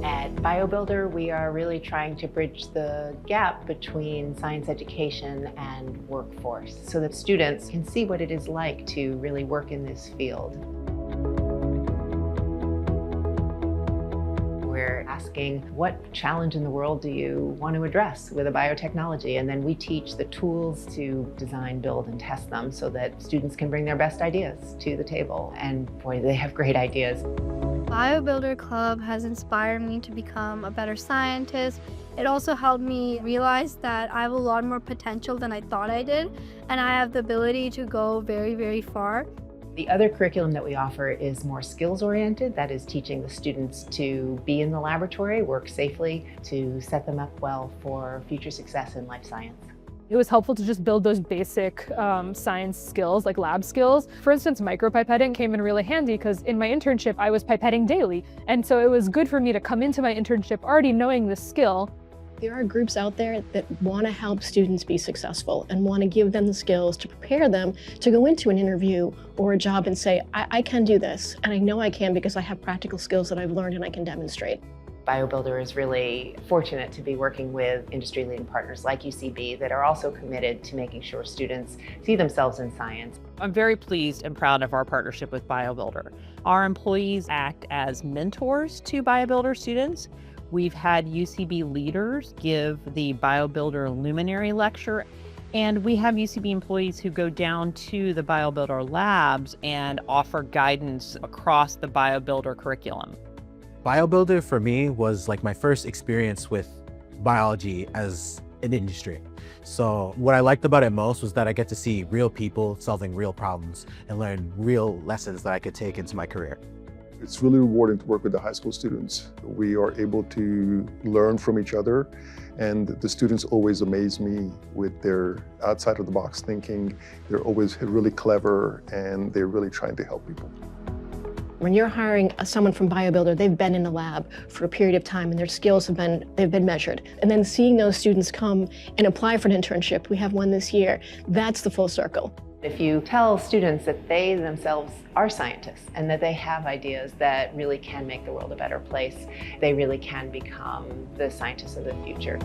At BioBuilder, we are really trying to bridge the gap between science education and workforce so that students can see what it is like to really work in this field. We're asking, what challenge in the world do you want to address with a biotechnology? And then we teach the tools to design, build, and test them so that students can bring their best ideas to the table. And boy, they have great ideas. BioBuilder Club has inspired me to become a better scientist. It also helped me realize that I have a lot more potential than I thought I did, and I have the ability to go very, very far. The other curriculum that we offer is more skills-oriented. That is teaching the students to be in the laboratory, work safely, to set them up well for future success in life science. It was helpful to just build those basic science skills, like lab skills. For instance, micropipetting came in really handy because in my internship, I was pipetting daily. And so it was good for me to come into my internship already knowing this skill. There are groups out there that want to help students be successful and want to give them the skills to prepare them to go into an interview or a job and say, I can do this, and I know I can because I have practical skills that I've learned and I can demonstrate. BioBuilder is really fortunate to be working with industry-leading partners like UCB that are also committed to making sure students see themselves in science. I'm very pleased and proud of our partnership with BioBuilder. Our employees act as mentors to BioBuilder students. We've had UCB leaders give the BioBuilder Luminary Lecture, and we have UCB employees who go down to the BioBuilder labs and offer guidance across the BioBuilder curriculum. BioBuilder for me was like my first experience with biology as an industry. So what I liked about it most was that I get to see real people solving real problems and learn real lessons that I could take into my career. It's really rewarding to work with the high school students. We are able to learn from each other, and the students always amaze me with their outside of the box thinking. They're always really clever and they're really trying to help people. When you're hiring someone from BioBuilder, they've been in the lab for a period of time and their skills have been measured. And then seeing those students come and apply for an internship, we have one this year, that's the full circle. If you tell students that they themselves are scientists and that they have ideas that really can make the world a better place, they really can become the scientists of the future.